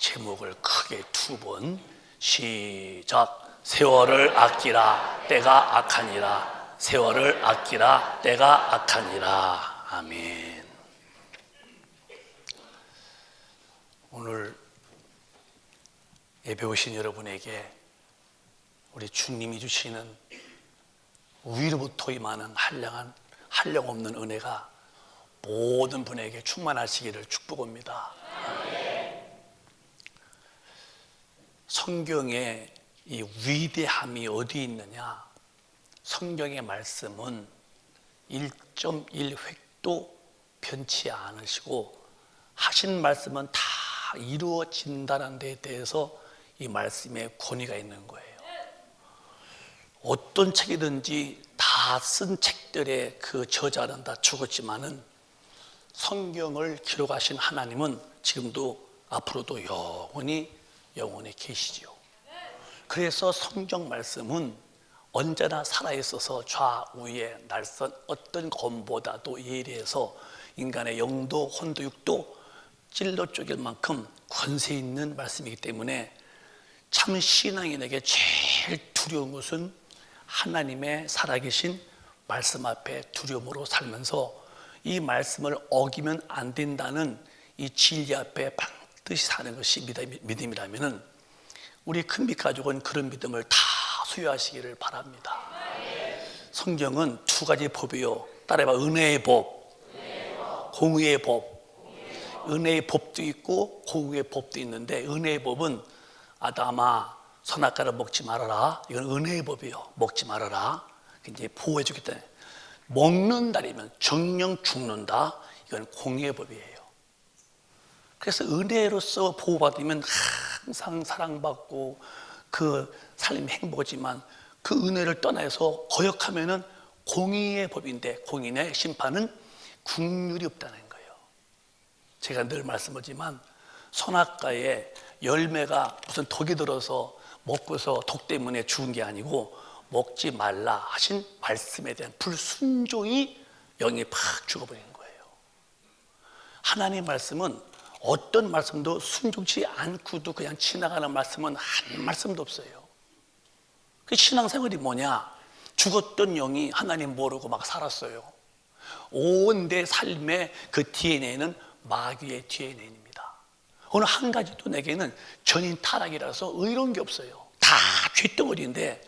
제목을 크게 2번 시작. 세월을 아끼라 때가 악하니라. 세월을 아끼라 때가 악하니라. 아멘. 오늘 예배 오신 여러분에게 우리 주님이 주시는 위로부터 임하는 한량없는 은혜가 모든 분에게 충만하시기를 축복합니다. 성경의 이 위대함이 어디 있느냐? 성경의 말씀은 1.1획도 변치 않으시고 하신 말씀은 다 이루어진다는 데에 대해서 이 말씀에 권위가 있는 거예요. 어떤 책이든지 다 쓴 책들의 그 저자는 다 죽었지만은 성경을 기록하신 하나님은 지금도 앞으로도 영원히 계시지요. 그래서 성경 말씀은 언제나 살아있어서 좌우에 날선 어떤 검보다도 예리해서 인간의 영도 혼도 육도 찔러 쪼갤 만큼 권세 있는 말씀이기 때문에 참 신앙인에게 제일 두려운 것은 하나님의 살아계신 말씀 앞에 두려움으로 살면서 이 말씀을 어기면 안 된다는 이 진리 앞에 반드시 사는 것이 믿음이라면 우리 큰빛 가족은 그런 믿음을 다 소유하시기를 바랍니다. 성경은 2가지 법이요. 따라해봐. 은혜의 법, 공의의 법. 은혜의 법도 있고 공의의 법도 있는데 은혜의 법은 아담아 선악과를 먹지 말아라. 이건 은혜의 법이에요. 먹지 말아라. 이제 보호해 주기 때문에 먹는다면 정령 죽는다. 이건 공의의 법이에요. 그래서 은혜로서 보호받으면 항상 사랑받고 그 삶이 행복하지만 그 은혜를 떠나서 거역하면은 공의의 법인데 공의의 심판은 긍휼이 없다는 거예요. 제가 늘 말씀하지만 선악과에 열매가 무슨 독이 들어서 먹고서 독 때문에 죽은 게 아니고 먹지 말라 하신 말씀에 대한 불순종이 영이 팍 죽어버린 거예요. 하나님의 말씀은 어떤 말씀도 순종치 않고도 그냥 지나가는 말씀은 한 말씀도 없어요. 그 신앙생활이 뭐냐? 죽었던 영이 하나님 모르고 막 살았어요. 온 내 삶의 그 DNA는 마귀의 DNA입니다. 어느 한 가지도 내게는 전인 타락이라서 의로운 게 없어요. 다 죄덩어리인데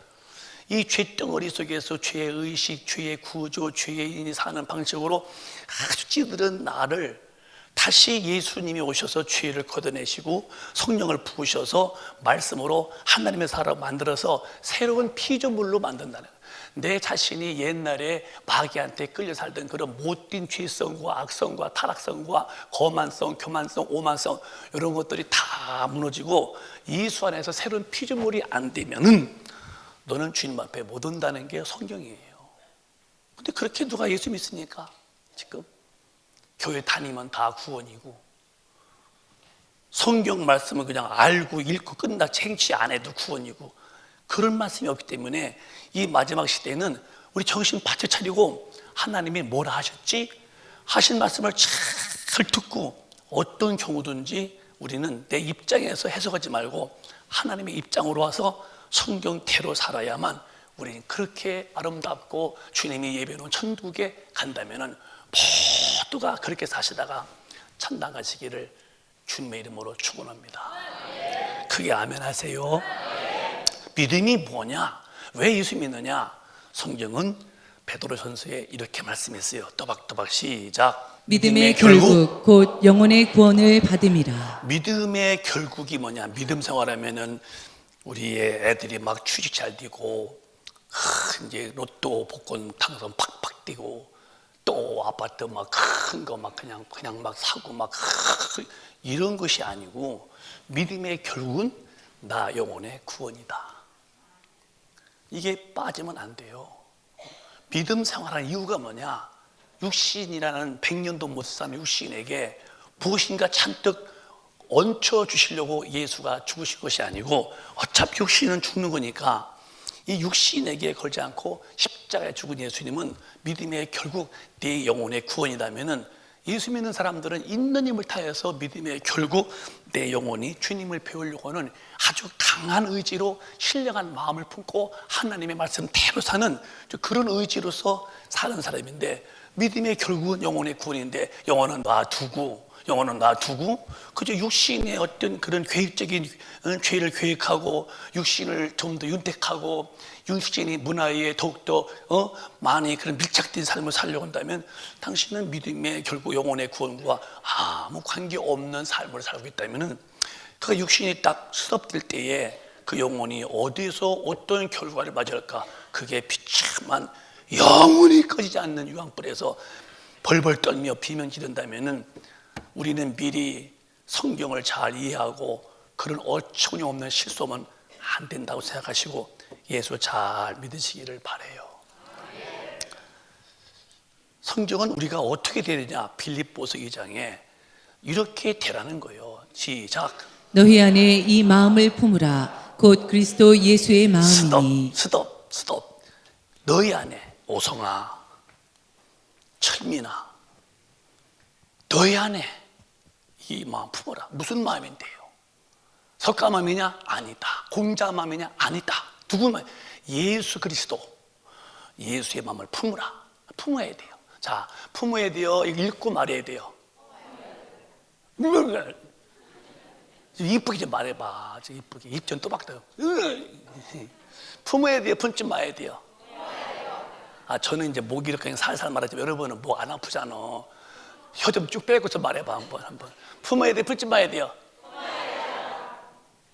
이 죄덩어리 속에서 죄의 의식, 죄의 구조, 죄인이 사는 방식으로 아주 찌들은 나를 다시 예수님이 오셔서 죄를 걷어내시고 성령을 부으셔서 말씀으로 하나님의 사람 만들어서 새로운 피조물로 만든다는 거예요. 내 자신이 옛날에 마귀한테 끌려 살던 그런 못된 죄성과 악성과 타락성과 거만성, 교만성, 오만성 이런 것들이 다 무너지고 예수 안에서 새로운 피조물이 안 되면은 너는 주님 앞에 못 온다는 게 성경이에요. 근데 그렇게 누가 예수 믿습니까? 지금 교회 다니면 다 구원이고 성경 말씀은 그냥 알고 읽고 끝나 챙치 안 해도 구원이고 그런 말씀이 없기 때문에 이 마지막 시대는 우리 정신 바짝 차리고 하나님이 뭐라 하셨지? 하신 말씀을 잘 듣고 어떤 경우든지 우리는 내 입장에서 해석하지 말고 하나님의 입장으로 와서 성경대로 살아야만 우리는 그렇게 아름답고 주님이 예배로운 천국에 간다면은 모두가 그렇게 사시다가 천당 가시기를 주님의 이름으로 축원합니다. 크게 아멘 하세요. 믿음이 뭐냐? 왜 예수 믿느냐? 성경은 베드로전서에 이렇게 말씀했어요. 또박또박 시작. 믿음의 결국 곧 영혼의 구원을 받음이라. 믿음의 결국이 뭐냐? 믿음 생활하면은 우리의 애들이 막 취직 잘 되고 이제 로또 복권 당선 팍팍 뛰고 또 아파트 막 큰 거 막 그냥 막 사고 막 이런 것이 아니고 믿음의 결국은 나 영혼의 구원이다. 이게 빠지면 안 돼요. 믿음 생활하는 이유가 뭐냐? 육신이라는 100년도 못 사는 육신에게 무엇인가 잔뜩 얹혀 주시려고 예수가 죽으신 것이 아니고 어차피 육신은 죽는 거니까 이 육신에게 걸지 않고 십자가에 죽은 예수님은 믿음의 결국 내 영혼의 구원이라면은 예수 믿는 사람들은 있는 힘을 다해서 믿음의 결국 내 영혼이 주님을 배우려고 하는 아주 강한 의지로 신령한 마음을 품고 하나님의 말씀대로 사는 그런 의지로서 사는 사람인데, 믿음의 결국은 영혼의 구원인데 영혼은 놔두고 그저 육신의 어떤 그런 계획적인 죄를 계획하고 육신을 좀 더 윤택하고 육신이 문화에 더욱더 많이 그런 밀착된 삶을 살려고 한다면 당신은 믿음의 결국 영혼의 구원과 아무 관계없는 삶을 살고 있다면, 그 육신이 딱 수습될 때에 그 영혼이 어디서 어떤 결과를 맞을까, 그게 비참한 영원히 꺼지지 않는 유황불에서 벌벌 떨며 비명 지른다면 우리는 미리 성경을 잘 이해하고 그런 어처구니 없는 실수하면 안 된다고 생각하시고 예수 잘 믿으시기를 바라요. 성경은 우리가 어떻게 되느냐, 빌립보서 2장에 이렇게 되라는 거예요. 시작. 너희 안에 이 마음을 품으라. 곧 그리스도 예수의 마음이니. 스톱. 너희 안에, 오성아, 철민아, 너희 안에 이 마음 품어라. 무슨 마음인데요? 석가 마음이냐? 아니다. 공자 마음이냐? 아니다. 누구 마음? 예수 그리스도, 예수의 마음을 품어야 돼요. 자, 품어야 돼요. 읽고 말해야 돼요. 이쁘게 좀 말해봐. 이쁘게. 입 좀 또박대요. 품어야 돼요. 품지 마야 돼요. 저는 이제 목이 이렇게 그냥 살살 말하지만 여러분은 목 안 아프잖아. 혀 좀 쭉 빼고서 말해봐. 한번. 품어야 돼. 품지 마야 돼요.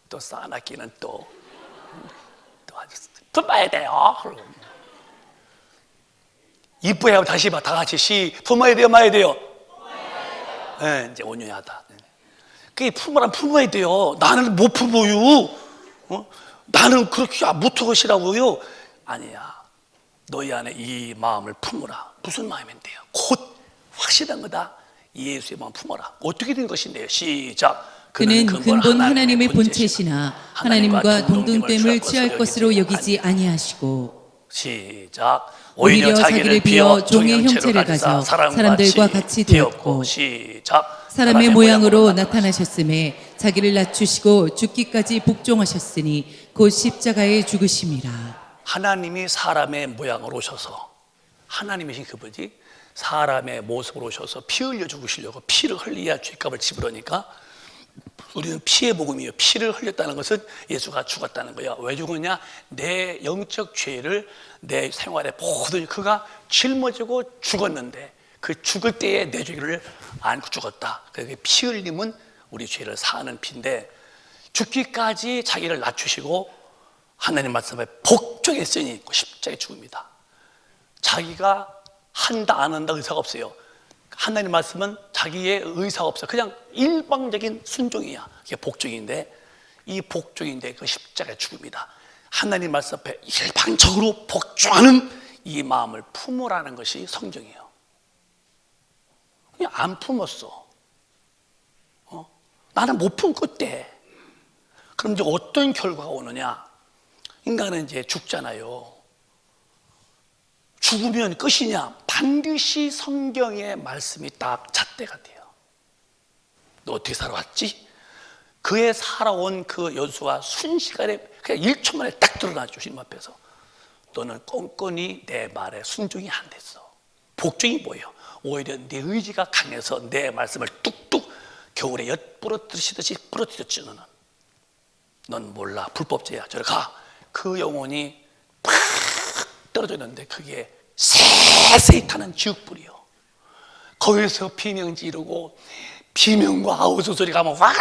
또 싸납기는 또 아주 품어야 돼요. 이쁘게 하고 다시 봐. 다 같이 품어야 돼요. 마야 돼요. 네, 이제 온유하다. 그게 품어야 돼요. 나는 못 품어요. 나는 그렇게 못하시라고요. 아니야. 너희 안에 이 마음을 품으라. 무슨 마음인데요? 곧 확실한 거다. 예수의 마음 품어라. 어떻게 된 것인데요? 시작. 그는 근본 하나님의 본체시나 하나님과 동등됨을 취할 것으로 여기지 아니하시고. 시작. 오히려 자기를 비어 종의 형체를 가져 사람들과 같이 되었고. 시작. 사람의 모양으로 나타나셨음에 자기를 낮추시고 죽기까지 복종하셨으니 곧 십자가에 죽으심이라. 하나님이 사람의 모양으로 오셔서, 하나님이신 그분이 사람의 모습으로 오셔서 피 흘려 죽으시려고, 피를 흘려야 죄값을 지불하니까 우리는 피의 복음이에요. 피를 흘렸다는 것은 예수가 죽었다는 거야. 왜 죽었냐? 내 영적 죄를, 내 생활의 모든 그가 짊어지고 죽었는데 그 죽을 때에 내 죄를 안고 죽었다. 그게 피 흘림은 우리 죄를 사하는 피인데, 죽기까지 자기를 낮추시고 하나님 말씀에 복종했으니 십자가에 죽습니다. 자기가 한다 안 한다 의사가 없어요. 하나님 말씀은 자기의 의사가 없어요. 그냥 일방적인 순종이야. 이게 복종인데, 이 복종인데 그 십자가에 죽습니다. 하나님 말씀 앞에 일방적으로 복종하는 이 마음을 품으라는 것이 성경이에요. 그냥 안 품었어. 나는 못 품고 어때? 그럼 이제 어떤 결과가 오느냐? 인간은 이제 죽잖아요. 죽으면 끝이냐? 반드시 성경의 말씀이 딱 잣대가 돼요. 너 어떻게 살아왔지? 그의 살아온 그 여수가 순식간에 그냥 1초 만에 딱 드러나죠. 주님 앞에서. 너는 꼼꼼히 내 말에 순종이 안 됐어. 복종이 뭐예요? 오히려 내 의지가 강해서 내 말씀을 뚝뚝 겨울에 엿 부러뜨리듯이 부러뜨렸지. 넌 몰라. 불법죄야. 저리 가. 그 영혼이 팍 떨어졌는데 그게 세세히 타는 지옥불이요. 거기서 비명 지르고 비명과 아우스 소리가 막 와,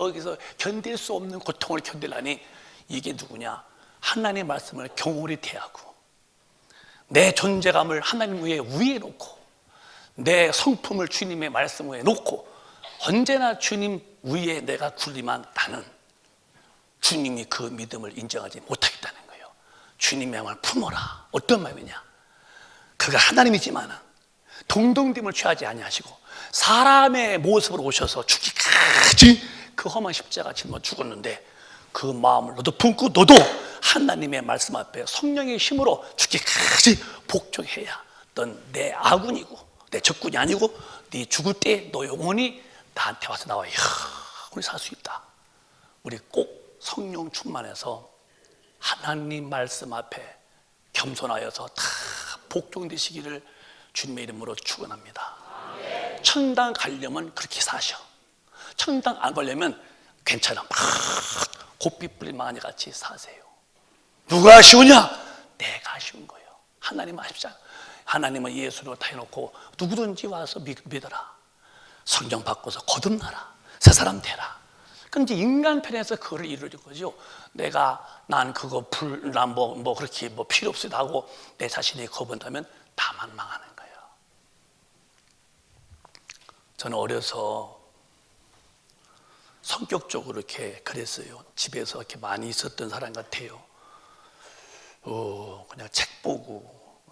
여기서 견딜 수 없는 고통을 견딜라니, 이게 누구냐? 하나님의 말씀을 경홀히 대하고 내 존재감을 하나님 위에 놓고 내 성품을 주님의 말씀 위에 놓고 언제나 주님 위에 내가 군림한 나는 주님이 그 믿음을 인정하지 못하겠다는 거예요. 주님의 마음을 품어라. 어떤 마음이냐? 그가 하나님이지만 동등됨을 취하지 아니하시고 사람의 모습으로 오셔서 죽기까지 그 험한 십자가 짊어 죽었는데, 그 마음을 너도 품고 너도 하나님의 말씀 앞에 성령의 힘으로 죽기까지 복종해야 넌 내 아군이고 내 적군이 아니고 네 죽을 때 너 영혼이 나한테 와서 나와. 우리 살 수 있다. 우리 꼭 성령 충만해서 하나님 말씀 앞에 겸손하여서 다 복종되시기를 주님의 이름으로 축원합니다. 천당 가려면 그렇게 사셔. 천당 안 가려면 괜찮아. 막 곱비뿔 마녀 같이 사세요. 누가 아쉬우냐? 내가 아쉬운 거예요. 하나님 아쉽잖아. 하나님은 예수로 다 해놓고 누구든지 와서 믿어라. 성령 바꿔서 거듭나라. 새 사람 되라. 근데 인간 편에서 그걸 이루어진 거죠. 난 그거 뭐 그렇게 뭐 필요 없어 하고 내 자신이 거부한다면 다만 망하는 거예요. 저는 어려서 성격적으로 이렇게 그랬어요. 집에서 이렇게 많이 있었던 사람 같아요. 그냥 책 보고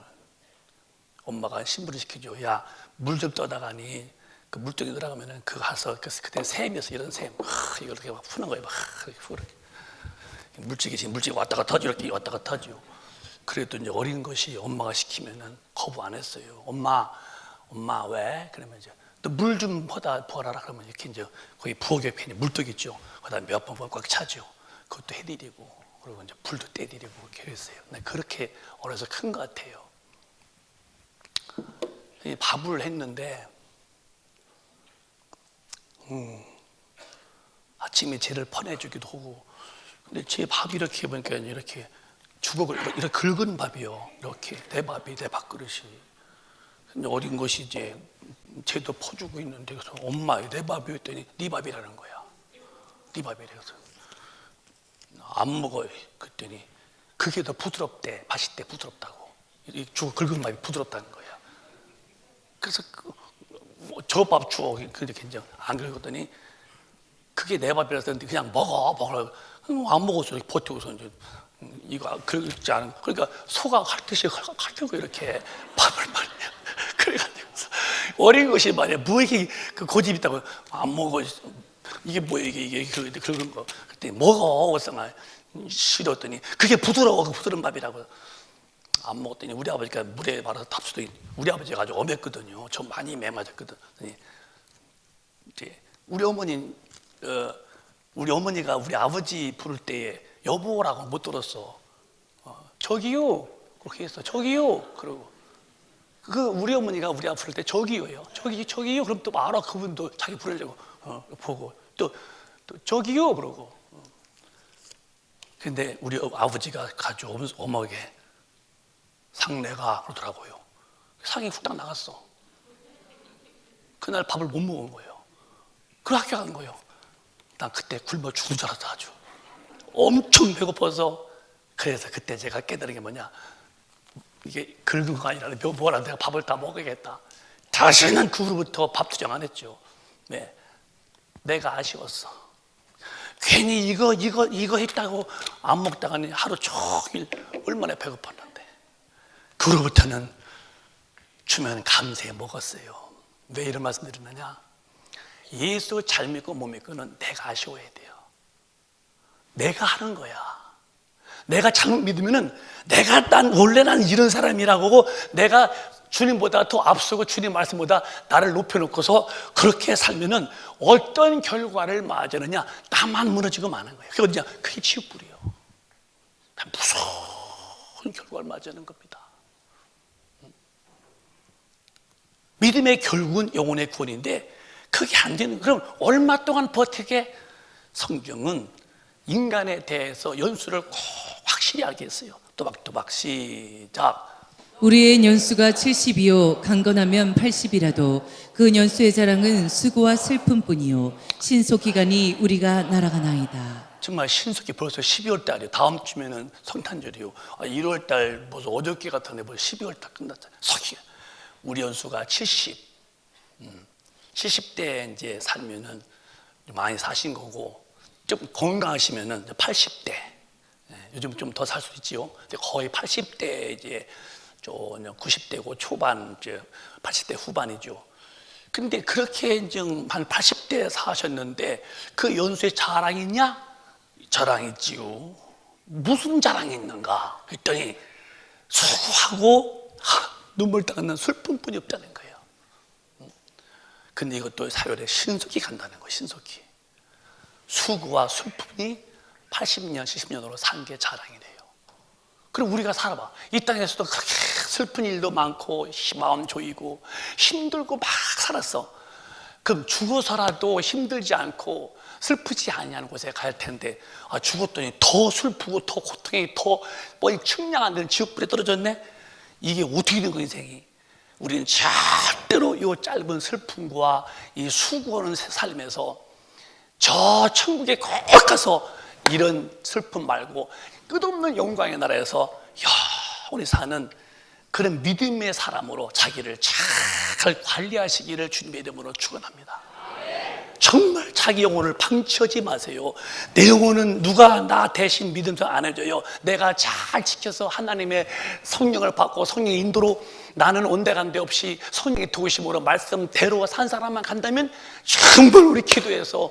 엄마가 신부를 시키죠. 야, 물 좀 떠나가니 그 물통에 들어가면은 그거 가서 그때 샘이었어. 이런 샘. 이걸 이렇게 막 푸는 거예요. 막 이렇게 푸는 물질이 왔다 갔다 하죠. 이렇게 왔다 갔다 하죠. 그래도 이제 어린 것이 엄마가 시키면은 거부 안 했어요. 엄마 왜? 그러면 이제 또 물 좀 부어라. 그러면 이렇게 이제 거기 부엌 옆에 물떡 있죠. 거기다 몇 번 꽉 차죠. 그것도 해드리고 그리고 이제 불도 떼드리고 이렇게 했어요. 그렇게 어려서 큰 것 같아요. 밥을 했는데 아침에 쟤를 퍼내주기도 하고, 근데 제 밥이 이렇게 보니까 이렇게 주걱을 이렇게 긁은 밥이요. 이렇게 내 밥이 내 밥그릇이. 근데 어린 것이 이제 쟤도 퍼주고 있는데 그래서 엄마 내 밥이 했더니 네 밥이라는 거야. 네 밥이래. 그래서 안 먹어요. 그랬더니 그게 더 부드럽대. 맛있대. 부드럽다고. 이 주걱 긁은 밥이 부드럽다는 거야. 그래서 저 밥 주워 그렇게 이제 안 긁었더니 그게 내 밥이라서 그냥 먹어. 안 먹어서 이렇게 버티고서 이제 이거 긁지 않은. 그러니까 소가 핥듯이 핥고 이렇게 밥을 말이야. 그래가지고 어린 것이 말이야. 뭐 이렇게 그 고집 있다고 안 먹어. 이게 뭐야 이게 긁은 거. 그때 먹어. 그래서 싫었더니 그게 부드러워. 그 부드러운 밥이라고. 안 먹었더니 우리 아버지가 물에 말아서 탑수도 우리 아버지가 아주 엄했거든요. 저 많이 매 맞았거든. 이제 우리 어머니가 우리 아버지 부를 때에 여보라고 못 들었어. 저기요 그렇게 했어. 저기요. 그러고 우리 어머니가 우리 아버 부를 때 저기요예요. 저기요. 그럼 또 알아. 그분도 자기 부르려고 보고 또 저기요 그러고. 근데 우리 아버지가 아주 엄하게 상내가 그러더라고요. 상이 훅딱 나갔어. 그날 밥을 못 먹은 거예요. 그 학교 간 거예요. 난 그때 굶어 죽은 줄 알았어. 아주 엄청 배고파서. 그래서 그때 제가 깨달은 게 뭐냐, 이게 긁은 거 아니라 뭐라 내가 밥을 다 먹어야겠다. 다시는 그 후로부터 밥 투정 안 했죠. 네. 내가 아쉬웠어. 괜히 이거 했다고 안 먹다가니 하루 종일 얼마나 배고팠는데. 그 후로부터는 주면 감사해 먹었어요. 왜 이런 말씀 드리느냐, 예수 잘 믿고 못 믿고는 내가 아쉬워야 돼요. 내가 하는 거야. 내가 잘못 믿으면은 원래 난 이런 사람이라고 내가 주님보다 더 앞서고 주님 말씀보다 나를 높여놓고서 그렇게 살면은 어떤 결과를 맞으느냐, 나만 무너지고 마는 거예요. 그게 치욕불이에요. 무서운 결과를 맞이하는 겁니다. 믿음의 결국은 영혼의 구원인데 그게 안 되는. 그럼 얼마 동안 버티게? 성경은 인간에 대해서 연수를 꼭 확실히 알게 했어요. 또박또박 시작. 우리의 연수가 70이요 강건하면 80이라도 그 연수의 자랑은 수고와 슬픔뿐이요 신속기간이 우리가 날아가나이다. 정말 신속히 벌써 12월 달이에요. 다음 주면은 성탄절이요. 1월 달 벌써 어저께 같은데 벌써 12월 달 끝났잖아요. 우리 연수가 70대 이제 살면은 많이 사신 거고, 좀 건강하시면은 80대, 요즘 좀 더 살 수 있지요. 거의 80대 이제 90대고 초반, 이제 80대 후반이죠. 근데 그렇게 이제 한 80대 사셨는데 그 연수에 자랑이 있냐? 자랑이 있지요. 무슨 자랑이 있는가? 그랬더니 수고하고 눈물 닦는 슬픔뿐이 없다는 거예요. 근데 이것도 사열에 신속히 간다는 거예요. 신속히. 수고와 슬픔이 80년, 70년으로 산 게 자랑이래요. 그럼 우리가 살아봐. 이 땅에서도 그렇게 슬픈 일도 많고 마음 조이고 힘들고 막 살았어. 그럼 죽어서라도 힘들지 않고 슬프지 아니하는 곳에 갈 텐데, 죽었더니 더 슬프고 더 고통이 더 측량 안 되는 지옥불에 떨어졌네. 이게 어떻게 된 거야 인생이? 우리는 절대로 이 짧은 슬픔과 이 수고하는 삶에서 저 천국에 꼭 가서 이런 슬픔 말고 끝없는 영광의 나라에서 영원히 사는 그런 믿음의 사람으로 자기를 잘 관리하시기를 주님의 이름으로 축원합니다. 정말 자기 영혼을 방치하지 마세요. 내 영혼은 누가 나 대신 믿음서 안 해줘요. 내가 잘 지켜서 하나님의 성령을 받고 성령의 인도로 나는 온데간데 없이 성령의 도우심으로 말씀대로 산 사람만 간다면 정말 우리 기도해서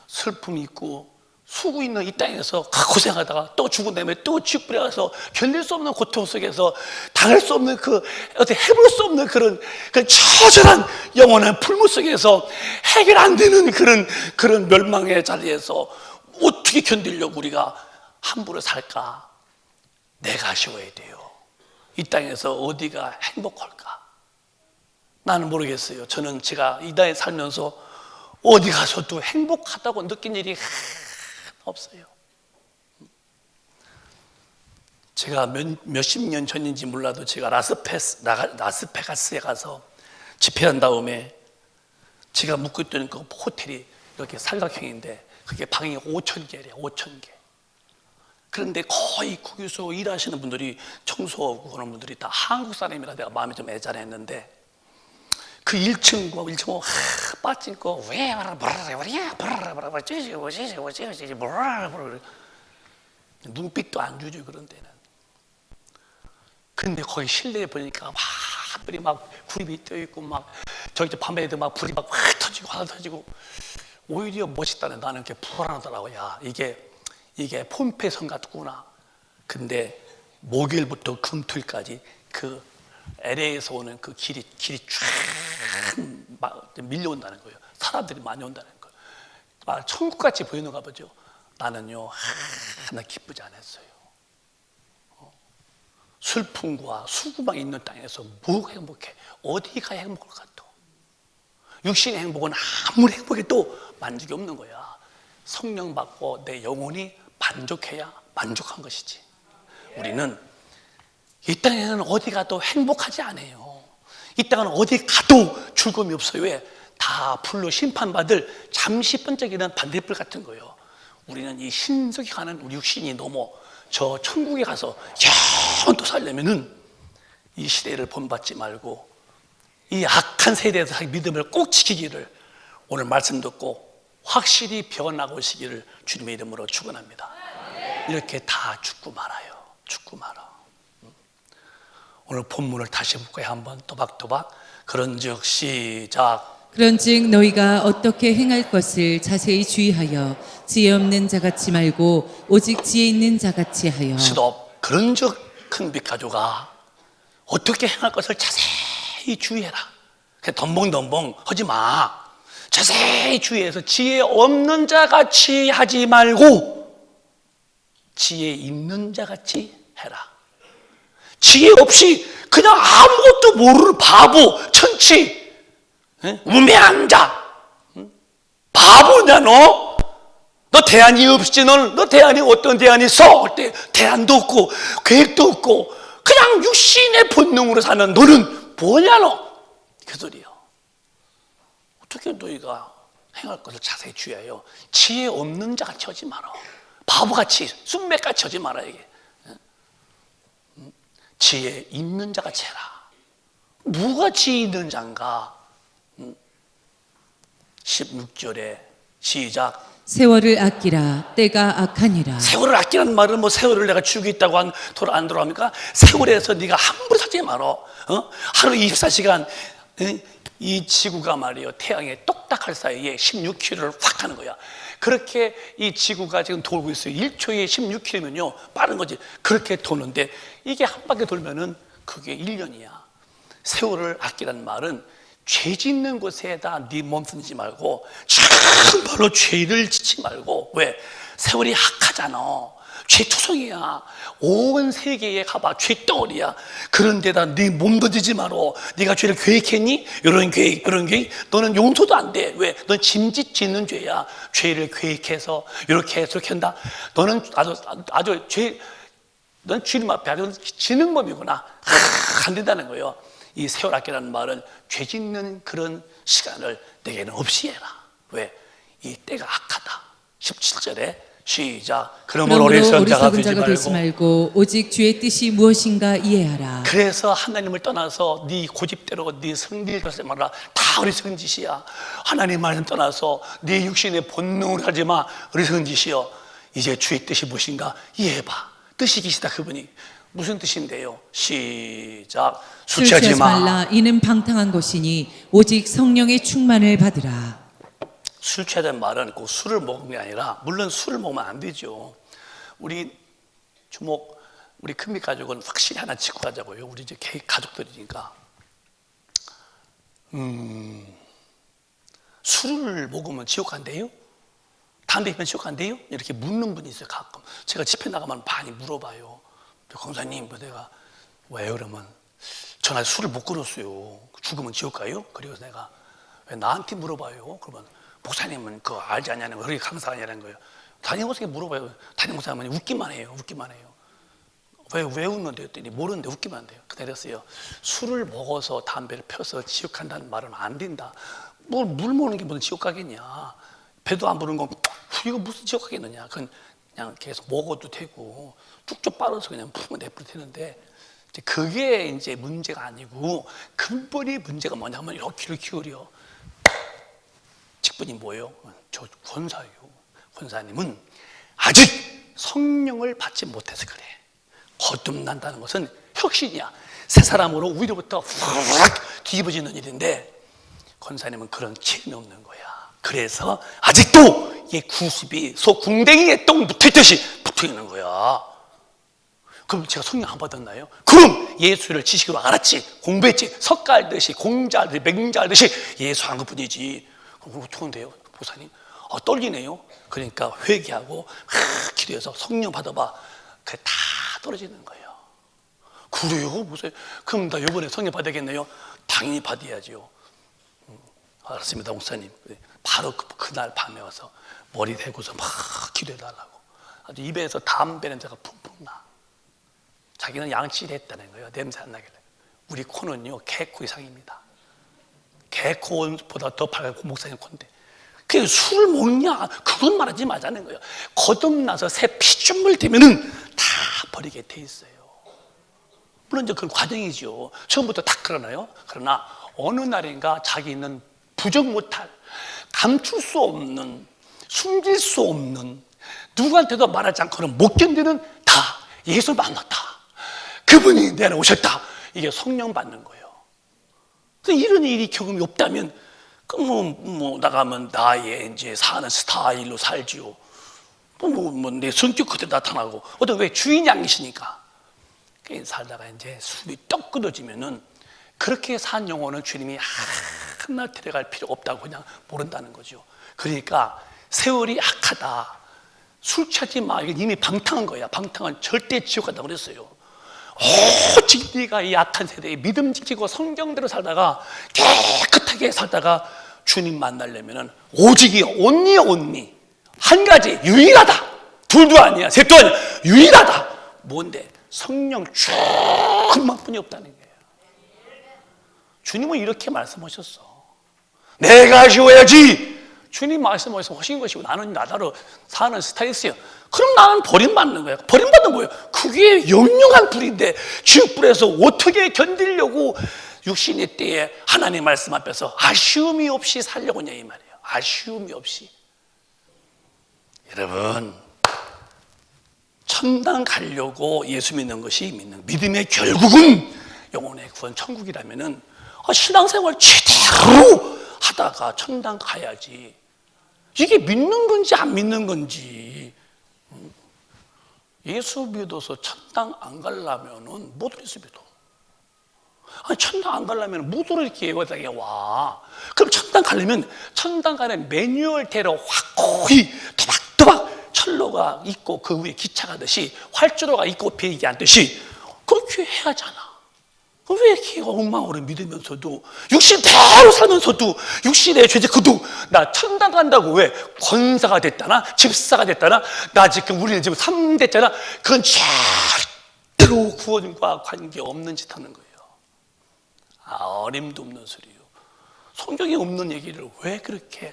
슬픔이 있고 수고 있는 이 땅에서 고생하다가 또 죽은 다음에 또 지옥불에 가서 견딜 수 없는 고통 속에서 당할 수 없는 어떻게 해볼 수 없는 그런 처절한 영원한 풀무 속에서 해결 안 되는 그런 멸망의 자리에서 어떻게 견디려고 우리가 함부로 살까? 내가 아쉬워야 돼요. 이 땅에서 어디가 행복할까? 나는 모르겠어요. 저는 제가 이 땅에 살면서 어디 가서도 행복하다고 느낀 일이 없어요. 제가 몇십 년 전인지 몰라도 제가 라스베가스에 가서 집회한 다음에 제가 묵고 있던 그 호텔이 이렇게 삼각형인데 그게 방이 5,000개래요. 5,000개. 그런데 거의 거기서 일하시는 분들이 청소하고 그런 분들이 다 한국 사람이라 내가 마음이 좀 애잔했는데 그 1층과 1층 빠진 거 왜 눈빛도 안 주죠 그런 데는. 근데 거기 실내에 보니까 막 불이 막 구름이 떠 있고 막 저기 밤에도 막 불이 막 확 터지고 화가 터지고 오히려 멋있다네. 나는 이렇게 불안하더라고. 야 이게 폼페이성 같구나. 근데 목요일부터 금토일까지 그 LA에서 오는 그 길이 쫙 밀려온다는 거예요. 사람들이 많이 온다는 거예요. 천국같이 보이는가 보죠. 나는요 하나 기쁘지 않았어요. 슬픔과 수고만 있는 땅에서 뭐가 행복해? 어디가 행복할 까? 또 육신의 행복은 아무리 행복해도 만족이 없는 거야. 성령 받고 내 영혼이 만족해야 만족한 것이지. 우리는 이 땅에는 어디 가도 행복하지 않아요. 이 땅은 어디 가도 즐거움이 없어요. 왜? 다 불로 심판받을 잠시 번쩍이는 반딧불 같은 거예요. 우리는 이 신속히 가는 우리 육신이 넘어 저 천국에 가서 영원히 살려면은 이 시대를 본받지 말고 이 악한 세대에서 자기 믿음을 꼭 지키기를 오늘 말씀 듣고 확실히 변화오시기를 주님의 이름으로 축원합니다. 이렇게 다 죽고 말아요. 죽고 말아. 오늘 본문을 다시 볼까요? 한번 또박또박. 그런즉 시작. 그런즉 너희가 어떻게 행할 것을 자세히 주의하여 지혜 없는 자같이 말고 오직 지혜 있는 자같이 하여. 스톱. 그런즉 큰 빛 가져가 어떻게 행할 것을 자세히 주의해라. 그냥 덤벙덤벙 하지 마. 자세히 주의해서 지혜 없는 자같이 하지 말고 지혜 있는 자같이 해라. 지혜 없이 그냥 아무것도 모르는 바보, 천치, 우매한 자, 바보냐 너? 너 대안이 없지. 너 대안이 어떤 대안이 있어? 그때 대안도 없고 계획도 없고 그냥 육신의 본능으로 사는 너는 뭐냐 너? 그 소리요. 어떻게 너희가 행할 것을 자세히 주의하여 지혜 없는 자같이 하지 마라. 바보같이 순맥같이 하지 마라. 이게 지혜 있는 자같이 해라. 누가 지혜 있는 자인가? 16절에 시작. 세월을 아끼라 때가 악하니라. 세월을 아끼라는 말은 뭐 세월을 내가 죽이겠다고 안 돌아갑니까? 세월에서 네가 함부로 살지 말어. 하루 24시간 이 지구가 말이에요 태양에 똑딱할 사이에 16km를 확 하는 거야. 그렇게 이 지구가 지금 돌고 있어요. 1초에 16km면요 빠른 거지. 그렇게 도는데 이게 한 바퀴 돌면은 그게 1년이야. 세월을 아끼라는 말은 죄 짓는 곳에다 네 몸 쓰지 말고 정말로 죄를 짓지 말고. 왜? 세월이 악하잖아. 죄투성이야. 온 세계에 가봐 죄덩어리야. 그런 데다 네 몸 던지지 마라. 네가 죄를 계획했니? 이런 계획 그런 계획. 너는 용서도 안 돼. 왜? 넌 짐짓 짓는 죄야. 죄를 계획해서 이렇게 해서 이렇게 한다. 너는 아주 넌 주님 앞에 아주 지는 법이구나. 안 된다는 거예요. 이 세월 아끼라는 말은 죄 짓는 그런 시간을 내게는 없이 해라. 왜? 이 때가 악하다. 17절에 시작. 그러므로 어리석은 자가 되지 말고 오직 주의 뜻이 무엇인가 이해하라. 그래서 하나님을 떠나서 네 고집대로 네 성질을 하지 마라. 다 어리석은 짓이야. 하나님 말씀 떠나서 네 육신의 본능으로 하지 마. 어리석은 짓이요. 이제 주의 뜻이 무엇인가 이해해봐. 뜻이 계시다. 그분이 무슨 뜻인데요? 시작. 술 취하지 말라. 이는 방탕한 것이니 오직 성령의 충만을 받으라. 술 취하자는 말은 꼭 술을 먹은 게 아니라, 물론 술을 먹으면 안 되죠. 우리 주목, 우리 큰빛 가족은 확실히 하나 짚고 가자고요. 우리 이제 가족들이니까. 술을 먹으면 지옥 간대요? 담배 피면 지옥 간대요? 이렇게 묻는 분이 있어요. 가끔 제가 집회 나가면 많이 물어봐요. 권사님, 내가 왜? 그러면 전화 술을 못 끊었어요. 죽으면 지옥 가요? 그리고 내가 왜 나한테 물어봐요? 그러면 목사님은 그거 알지 않냐는 거예요. 그렇게 감사하냐는 거예요. 담임목사님께 물어봐요. 담임목사님은 웃기만 해요. 왜 웃는데? 했더니 모르는데 웃기만 한대요. 그랬어요. 술을 먹어서 담배를 펴서 지옥 간다는 말은 안 된다. 물 먹는 게 무슨 지옥 가겠냐. 배도 안 부르는 건 이거 무슨 지옥 가겠느냐. 그냥 계속 먹어도 되고 쭉쭉 빨아서 그냥 푹 내버려 되는데, 그게 이제 문제가 아니고 근본이 문제가 뭐냐면 이렇게 귀를 기울여. 직분이 뭐예요? 저 권사예요. 권사님은 아직 성령을 받지 못해서 그래. 거듭난다는 것은 혁신이야. 새 사람으로 위로부터 확 뒤집어지는 일인데, 권사님은 그런 체험이 없는 거야. 그래서 아직도 이 구습이 소궁뎅이에 똥 붙어있듯이 붙어있는 거야. 그럼 제가 성령 안 받았나요? 그럼 예수를 지식으로 알았지, 공부했지, 석가 알듯이, 공자 알듯이, 맹자 알듯이 예수 한 것뿐이지. 그럼 어떻게 한대요? 목사님 떨리네요. 그러니까 회개하고 기도해서 성령 받아봐. 그게 다 떨어지는 거예요. 그래요? 목사님, 그럼 나 이번에 성령 받아야겠네요? 당연히 받아야죠. 알았습니다, 목사님. 바로 그날 밤에 와서 머리 대고서 막 기도해달라고. 아주 입에서 담배 냄새가 풍풍 나. 자기는 양치를 했다는 거예요. 냄새 안 나길래. 우리 코는요, 개코 이상입니다. 개코보다 더 밝고 목사님 코인데, 그게 술을 먹냐? 그건 말하지 말자는 거예요. 거듭나서 새 피줄물 되면은 다 버리게 돼 있어요. 물론 이제 그건 과정이죠. 처음부터 다 그러나요? 그러나 어느 날인가 자기는 부정 못할, 감출 수 없는, 숨길 수 없는, 누구한테도 말하지 않고는 못 견디는 다 예수를 만났다. 그분이 내 안에 오셨다. 이게 성령 받는 거예요. 이런 일이 경험이 없다면, 나가면 나의 이제 사는 스타일로 살지요. 내 성격 그대로 나타나고, 왜 주인이 아니시니까. 살다가 이제 숨이 떡 끊어지면은, 그렇게 산 영혼은 주님이 하나 데려갈 필요 없다고 그냥 모른다는 거죠. 그러니까 세월이 악하다, 술 취하지 마, 이게 이미 방탕한 거야. 방탕은 절대 지옥 간다고 그랬어요. 오직 네가 이 악한 세대에 믿음 지키고 성경대로 살다가 깨끗하게 살다가 주님 만나려면은 오직이요, 온니 한 가지, 유일하다. 둘도 아니야, 셋도 아니야, 유일하다. 뭔데? 성령 충만뿐이 없다는 거예요. 주님은 이렇게 말씀하셨어. 내가 아쉬워야지. 주님 말씀하셔서 하신 것이고, 나는 나다로 사는 스타일이었어요. 그럼 나는 버림받는 거야. 버림받는 거예요. 그게 영영한 불인데, 지옥불에서 어떻게 견디려고 육신의 때에 하나님 말씀 앞에서 아쉬움이 없이 살려고 하냐 이 말이에요. 아쉬움이 없이. 여러분, 천당 가려고 예수 믿는 것이 믿음의 결국은 영혼의 구원 천국이라면은 신앙생활 제대로 하다가 천당 가야지. 이게 믿는 건지 안 믿는 건지. 예수 믿어서 천당 안 가려면은 못 예수 믿어. 아니, 천당 안 가려면 무도로 이렇게 여기다가 와. 그럼 천당 가려면 천당 가는 매뉴얼대로 확고히 토박토박 철로가 있고 그 위에 기차 가듯이 활주로가 있고 비행기 앉듯이 그렇게 해야 하잖아. 왜 이렇게 엉망으로 믿으면서도 육신대로 살면서도 육신의 죄 그도 나 천당 간다고 왜 권사가 됐다나 집사가 됐다나 나 지금 우리는 지금 3대잖아. 그건 절대로 구원과 관계없는 짓 하는 거예요. 어림도 없는 소리예요. 성경에 없는 얘기를 왜 그렇게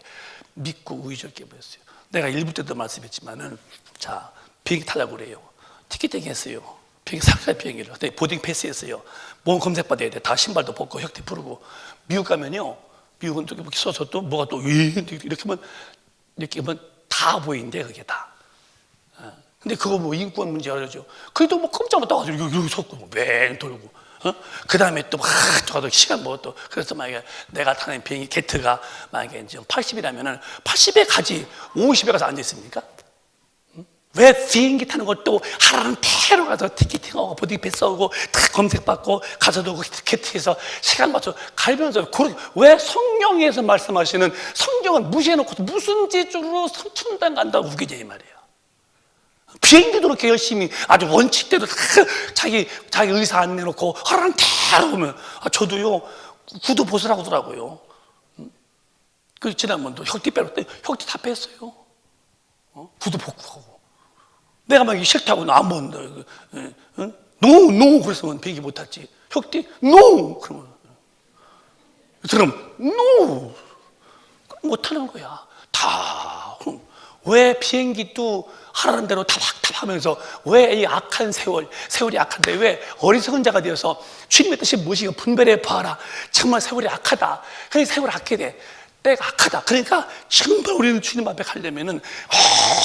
믿고 의존해 보였어요. 내가 일부 때도 말씀했지만은 자 비행기 타려고 그래요. 티켓팅 했어요. 비행기 상가 비행기를 보딩 패스 했어요. 몸 검색 받아야 돼. 다 신발도 벗고 혁대 부르고. 미국 가면요, 미국은 또 이렇게 써서 또 뭐가 또 이렇게 하면 다 보이는데 그게 다. 근데 그거 뭐 인권 문제 알죠. 그래도 뭐 깜짝 놀라가지고 여기 섰고 맹 돌고. 그 다음에 또 막 저도 시간 뭐 또 그래서 만약에 내가 타는 비행기 게트가 만약에 지금 80이라면은 80에 가지 50에 가서 앉아 있습니까? 왜 비행기 타는 것도 하라는 대로 가서 티켓팅하고 보딩 패스하고 다 검색받고 가서도 게트에서 시간 맞춰 가면서 왜 성령에서 말씀하시는 성경은 무시해놓고 무슨 지주로 천당 간다고 우기냐 이 말이에요. 비행기도 그렇게 열심히 아주 원칙대로 자기 의사 안 내놓고 하라는 대로 오면 저도요 구두 벗으라고 하더라고요. 그 지난번도 혁띠 빼놓을 때 혁띠 다 뺐어요. 구두 벗고 하고 내가 막 싫다고 안 본다. 노 그래서 비행기 못 탔지. 혁띠 노 그러면 노 못 타는 거야. 다 왜 비행기도 하라는 대로 타박타박하면서 왜 이 악한 세월이 악한데 왜 어리석은 자가 되어서 주님의 뜻이 무엇이가 분별해 봐라. 정말 세월이 악하다. 그래 세월이 악하게 돼. 때가 악하다. 그러니까 정말 우리는 주님 앞에 가려면은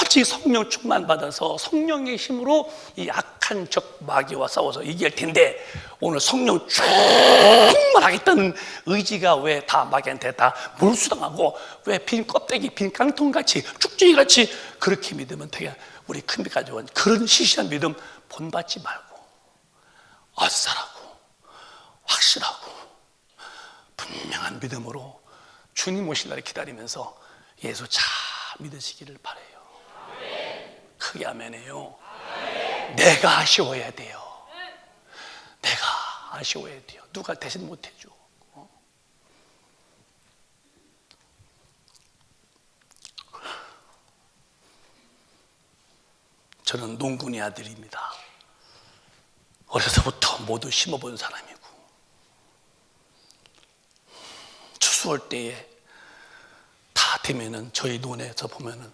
오직 성령 충만 받아서 성령의 힘으로 이 악한 적 마귀와 싸워서 이길 텐데 오늘 성령 충만하겠다는 의지가 왜 다 마귀한테 다 몰수당하고 왜 빈 껍데기 빈 깡통같이 쭉쭉이같이 그렇게 믿으면 되게 우리 큰빛 가져온 그런 시시한 믿음 본받지 말고 아싸라고 확실하고 분명한 믿음으로 주님 오실 날을 기다리면서 예수 잘 믿으시기를 바라요. 크게 아멘해요. 내가 아쉬워야 돼요. 내가 아쉬워야 돼요. 누가 대신 못 해줘. 저는 농군의 아들입니다. 어려서부터 모두 심어본 사람이고 추수할 때에 다 되면은 저희 논에서 보면은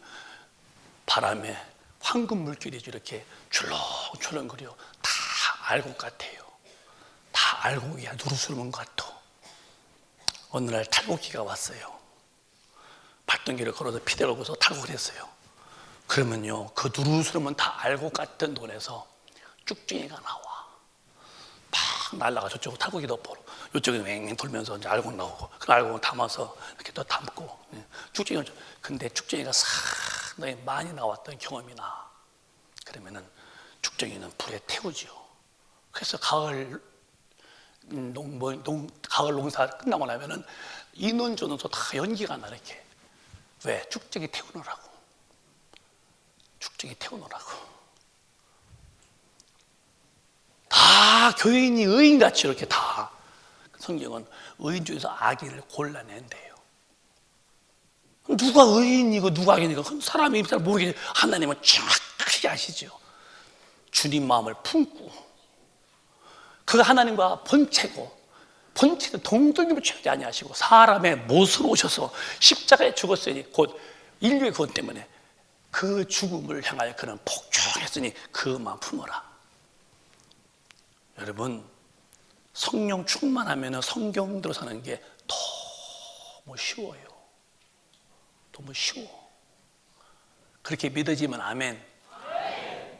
바람에 황금 물결이 이렇게 출렁출렁거려 다 알곡 같아요. 다 알곡이야. 누르스름한 것 같아. 어느 날 탈곡기가 왔어요. 발등기를 걸어서 피대 걸고서 탈곡을 했어요. 그러면요 그 누르스름은 다 알곡 같은 논에서 쭉쭉이가 나와. 막 날라가 저쪽으로 탈곡이 덮어로 이쪽에 맹맹 돌면서 이제 알곡 나오고 그 알곡을 담아서 이렇게 또 담고 쭉쭉이가 근데 쭉쭉이가 상당히 많이 나왔던 경험이 나. 그러면은 쭉쭉이는 불에 태우지요. 그래서 가을 농사 끝나고 나면은 인원조는서 다 연기가 나 이렇게. 왜? 쭉쭉이 태우느라고. 쭉쭉이 태우느라고. 다 교인이 의인같이 이렇게 다. 성경은 의인 중에서 악인을 골라낸대요. 누가 의인이고 누가 악인이고 사람이 잘 모르겠는데 하나님은 정확하게 아시죠. 주님 마음을 품고 그가 하나님과 번체는 동등임을 취하지 아니하시고 사람의 못으로 오셔서 십자가에 죽었으니 곧 인류의 그것 때문에 그 죽음을 향하여 그는 복종했으니 그 마음 품어라. 여러분 성령 충만하면 성경대로 사는 게 너무 쉬워요. 너무 쉬워. 그렇게 믿어지면 아멘.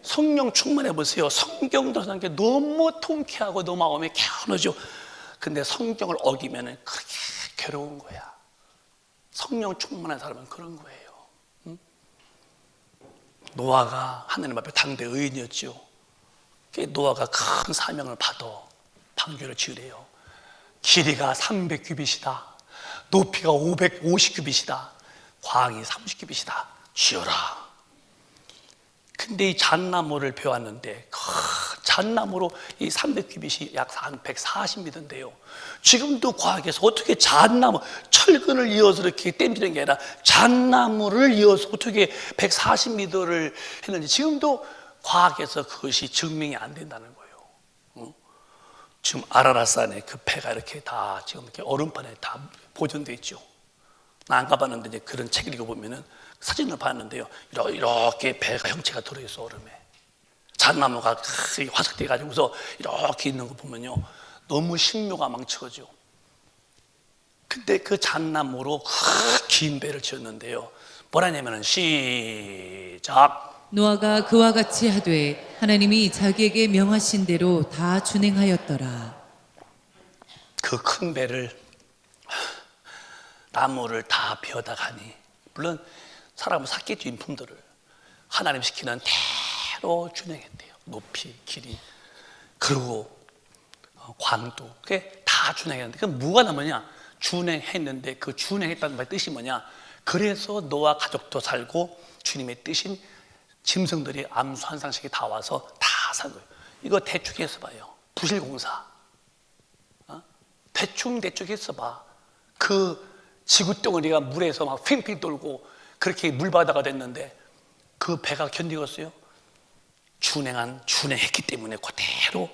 성령 충만해 보세요. 성경대로 사는 게 너무 통쾌하고 너무 마음이 개운하죠. 근데 성경을 어기면 그렇게 괴로운 거야. 성령 충만한 사람은 그런 거예요. 응? 노아가 하나님 앞에 당대 의인이었죠. 노아가 큰 사명을 받아 방주를 지으래요. 길이가 300규빗이다. 높이가 550규빗이다. 광이 30규빗이다. 지어라. 근데 이 잣나무를 배웠는데 잣나무로 이 300규빗이 약 한 140m인데요. 지금도 과학에서 어떻게 잣나무, 철근을 이어서 이렇게 땜지는 게 아니라 잣나무를 이어서 어떻게 140m를 했는지 지금도 과학에서 그것이 증명이 안 된다는 거예요. 지금 아라라산에 그 배가 이렇게 다 지금 이렇게 얼음판에 다 보존되어 있죠. 나 안 가봤는데 이제 그런 책을 읽어보면은 사진을 봤는데요. 이렇게 배가 형체가 들어있어, 얼음에. 잣나무가 화석돼 가지고서 이렇게 있는 거 보면요. 너무 식묘가 망쳐져. 근데 그 잣나무로 긴 배를 지었는데요. 뭐라냐면은 시작. 노아가 그와 같이 하되 하나님이 자기에게 명하신 대로 다 준행하였더라. 그 큰 배를 나무를 다 베어다 가니 물론 사람은 샀겠죠. 인품들을 하나님 시키는 대로 준행했대요. 높이, 길이, 그리고 광도, 그게 다 준행했는데 그럼 뭐가 남으냐? 준행했는데 그 준행했다는 말 뜻이 뭐냐? 그래서 노아 가족도 살고 주님의 뜻인 짐승들이 암수 한 상씩이 다 와서 다 산 거예요. 이거 대충 해서 봐요. 부실공사. 대충 해서 봐. 그 지구 덩어리가 물에서 막 팽팽 돌고 그렇게 물바다가 됐는데 그 배가 견디겠어요? 준행했기 때문에 그대로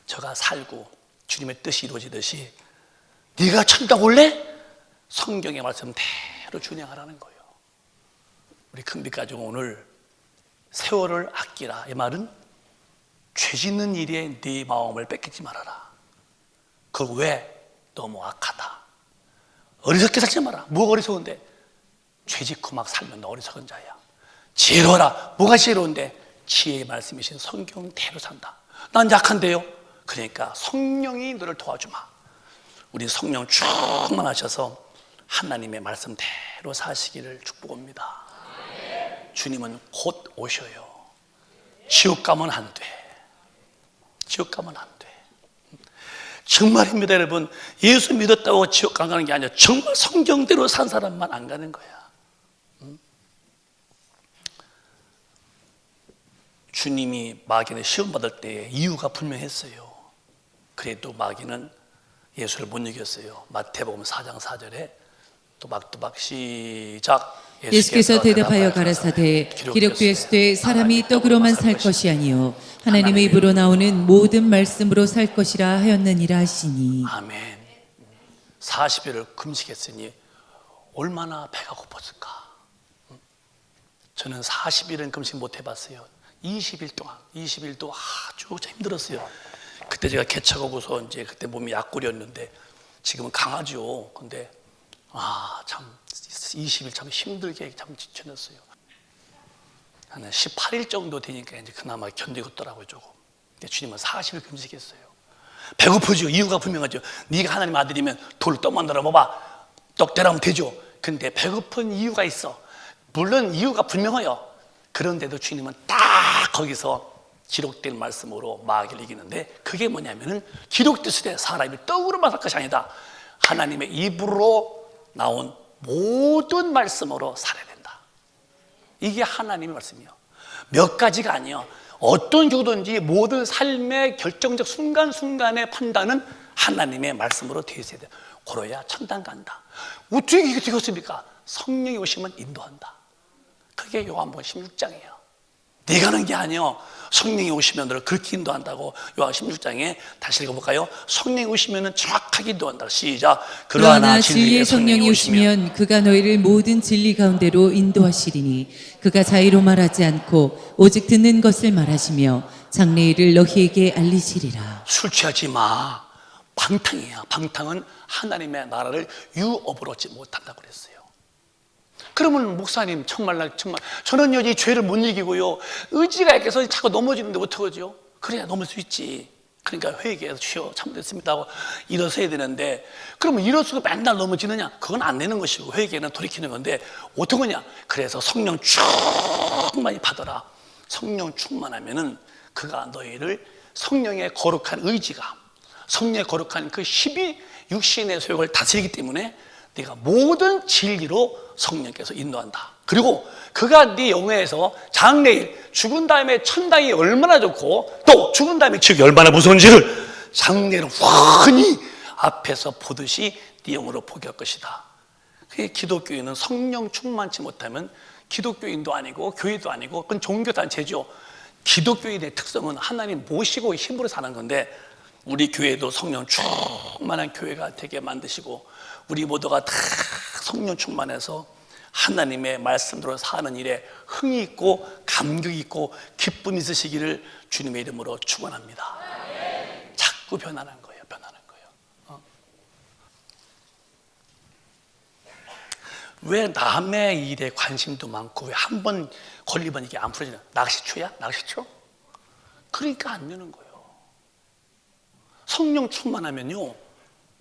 저가 살고 주님의 뜻이 이루어지듯이 네가 천당 올래? 성경의 말씀대로 준행하라는 거예요. 우리 큰빛 가족 오늘 세월을 아끼라. 이 말은 죄 짓는 일에 네 마음을 뺏기지 말아라. 그거 왜? 너무 악하다. 어리석게 살지 마라. 뭐가 어리석은데? 죄 짓고 막 살면 너 어리석은 자야. 지혜로워라. 뭐가 지혜로운데? 지혜의 말씀이신 성경대로 산다. 난 약한데요. 그러니까 성령이 너를 도와주마. 우리 성령 충만하셔서 하나님의 말씀대로 사시기를 축복합니다. 주님은 곧 오셔요. 지옥 가면 안 돼. 지옥 가면 안 돼. 정말입니다, 여러분. 예수 믿었다고 지옥 안 가는 게 아니라 정말 성경대로 산 사람만 안 가는 거야. 주님이 마귀는 시험 받을 때 이유가 분명했어요. 그래도 마귀는 예수를 못 이겼어요. 마태복음 4장 4절에 또박또박 시작. 예수께서 대답하여 가라사대 기록되었으되 사람이 떡으로만 살 것이 아니요 하나님의 입으로 나오는 모든 말씀으로 살 것이라 하였느니라 하시니. 아멘. 40일을 금식했으니 얼마나 배가 고팠을까. 저는 40일은 금식 못 해봤어요. 20일 동안 20일도 아주 힘들었어요. 그때 제가 개척하고서 이제 그때 몸이 약골이었는데 지금은 강하죠. 근데 참 20일 참 힘들게 참 지쳐냈어요. 한 18일 정도 되니까 이제 그나마 견디겠더라고요, 조금. 근데 주님은 40일 금식했어요. 배고프죠. 이유가 분명하죠. 네가 하나님 아들이면 돌 떠만들어 봐봐. 떡 되라면 되죠. 근데 배고픈 이유가 있어. 물론 이유가 분명해요. 그런데도 주님은 딱 거기서 기록된 말씀으로 마귀를 이기는데 그게 뭐냐면은 기록되시되 사람이 떡으로만 살 것이 아니다. 하나님의 입으로 나온 모든 말씀으로 살아야 된다. 이게 하나님의 말씀이에요. 몇 가지가 아니에요. 어떤 경우든지 모든 삶의 결정적 순간순간의 판단은 하나님의 말씀으로 되어 있어야 돼요. 그래야 천당 간다. 어떻게 이게 되겠습니까? 성령이 오시면 인도한다. 그게 요한복음 16장이에요. 네가 하는 게 아니에요. 성령이 오시면 너를 그렇게 인도한다고. 요한복음 16장에 다시 읽어볼까요? 성령이 오시면 정확하게 인도한다. 시작. 그러나 진리의 성령이 오시면 그가 너희를 모든 진리 가운데로 인도하시리니 그가 자의로 말하지 않고 오직 듣는 것을 말하시며 장래일을 너희에게 알리시리라. 술 취하지 마. 방탕이야. 방탕은 하나님의 나라를 유업으로 얻지 못한다고 그랬어요. 그러면 목사님 정말 저는 여전히 죄를 못 이기고요, 의지가 약해서 자꾸 넘어지는데 어떡하죠? 그래야 넘을 수 있지. 그러니까 회개해서 주여 잘못했습니다 하고 일어서야 되는데, 그러면 일어서고 맨날 넘어지느냐? 그건 안 되는 것이고 회개는 돌이키는 건데 어떤 거냐? 그래서 성령 충만히 받아라. 성령 충만하면은 그가 너희를 성령의 거룩한 의지가, 성령의 거룩한 그 힘이 육신의 소욕을 다스리기 때문에 네가 모든 진리로 성령께서 인도한다. 그리고 그가 네 영혼에서 장래일 죽은 다음에 천당이 얼마나 좋고 또 죽은 다음에 지옥이 얼마나 무서운지를 장래로 훤히 앞에서 보듯이 네 영혼으로 보게 할 것이다. 그게 기독교인은 성령 충만치 못하면 기독교인도 아니고 교회도 아니고 그건 종교단체죠. 기독교인의 특성은 하나님 모시고 힘으로 사는 건데 우리 교회도 성령 충만한 교회가 되게 만드시고 우리 모두가 다 성령 충만해서 하나님의 말씀대로 사는 일에 흥이 있고 감격이 있고 기쁨이 있으시기를 주님의 이름으로 축원합니다. 자꾸 변하는 거예요. 변하는 거예요. 왜 남의 일에 관심도 많고 왜 한 번 걸리면 이게 안 풀어지냐? 낚시초야? 낚시초? 그러니까 안 되는 거예요. 성령 충만하면요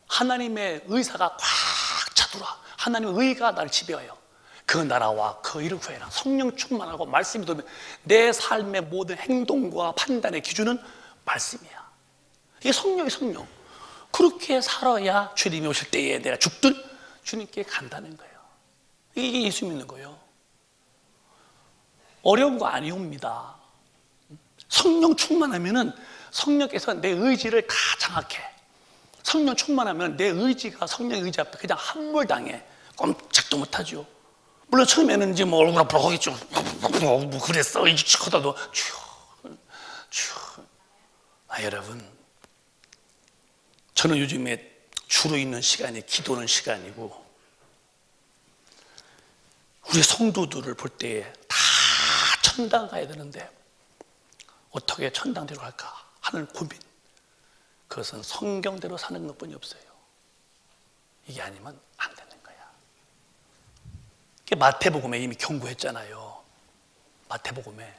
하나님의 의사가 꽉 차돌아. 하나님의 의가 나를 지배해요. 그 나라와 그 일을 구해라. 성령 충만하고 말씀이 들면 내 삶의 모든 행동과 판단의 기준은 말씀이야. 이게 성령이 성령. 그렇게 살아야 주님이 오실 때에 내가 죽든 주님께 간다는 거예요. 이게 예수 믿는 거예요. 어려운 거 아니옵니다. 성령 충만하면은 성령께서 내 의지를 다 장악해. 성령 충만하면 내 의지가 성령 의지 앞에 그냥 함몰당해. 꼼짝도 못하죠. 물론 처음에는 이제 뭐 얼굴 앞으로 하겠죠. 뭐 그랬어. 이제 치고다도 여러분, 저는 요즘에 주로 있는 시간이 기도는 시간이고 우리 성도들을 볼 때 다 천당 가야 되는데 어떻게 천당대로 갈까 하는 고민. 그것은 성경대로 사는 것뿐이 없어요. 이게 아니면 안 되는 거야. 마태복음에 이미 경고했잖아요. 마태복음에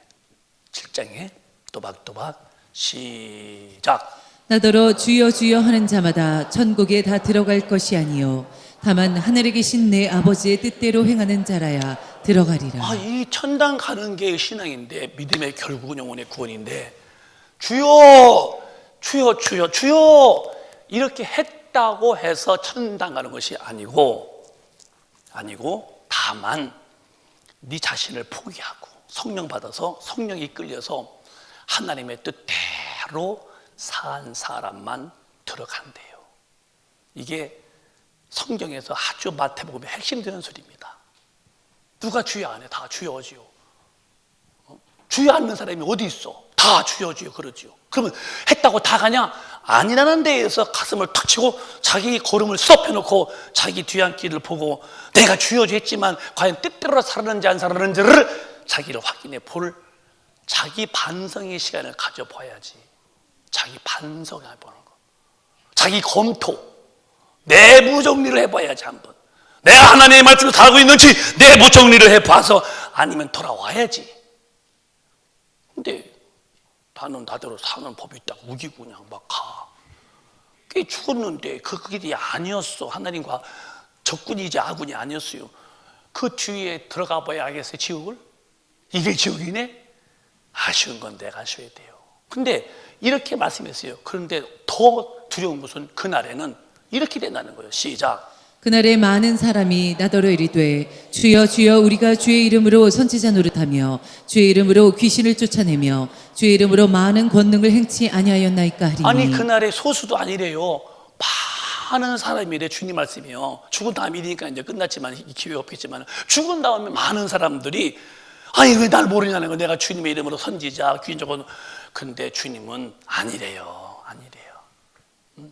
7장에 또박또박 시작. 나더러 주여 주여 하는 자마다 천국에 다 들어갈 것이 아니요 다만 하늘에 계신 내 아버지의 뜻대로 행하는 자라야 들어가리라. 이 천당 가는 게 신앙인데 믿음의 결국은 영혼의 구원인데 주여 주여 주여 주여 이렇게 했다고 해서 천당 가는 것이 아니고 다만 네 자신을 포기하고 성령 받아서 성령이 이끌려서 하나님의 뜻대로 산 사람만 들어간대요. 이게 성경에서 아주 마태복음의 핵심되는 소리입니다. 누가 주여 안 해? 다 주여지요. 주여 않는 사람이 어디 있어? 다 주여지요. 그러지요. 그러면 했다고 다 가냐? 아니라는 데에서 가슴을 탁 치고 자기 걸음을 스톱해놓고 자기 뒤안길을 보고 내가 주여주 했지만 과연 뜻대로 살았는지 안 살았는지를 자기를 확인해 볼 자기 반성의 시간을 가져봐야지. 자기 반성해 보는 거. 자기 검토, 내부 정리를 해봐야지 한번. 내가 하나님의 말씀을 다 알고 있는지 내부 정리를 해봐서 아니면 돌아와야지. 근데 나는 나대로 사는 법이 있다고 우기고 그냥 막 가. 꽤 죽었는데 그 길이 아니었어. 하나님과 적군이지 아군이 아니었어요. 그 뒤에 들어가 봐야 알겠어요. 지옥을? 이게 지옥이네? 아쉬운 건 내가 아쉬워야 돼요. 근데 이렇게 말씀했어요. 그런데 더 두려운 것은 그날에는 이렇게 된다는 거예요. 시작. 그날에 많은 사람이 나더러 이르되 주여 주여 우리가 주의 이름으로 선지자 노릇하며 주의 이름으로 귀신을 쫓아내며 주의 이름으로 많은 권능을 행치 아니하였나이까 하리니. 아니 그날에 소수도 아니래요. 많은 사람이래. 주님 말씀이요. 죽은 다음이니까 이제 끝났지만 이 기회가 없겠지만 죽은 다음에 많은 사람들이 아니 왜 날 모르냐는 거. 내가 주님의 이름으로 선지자 귀신 적은. 근데 주님은 아니래요.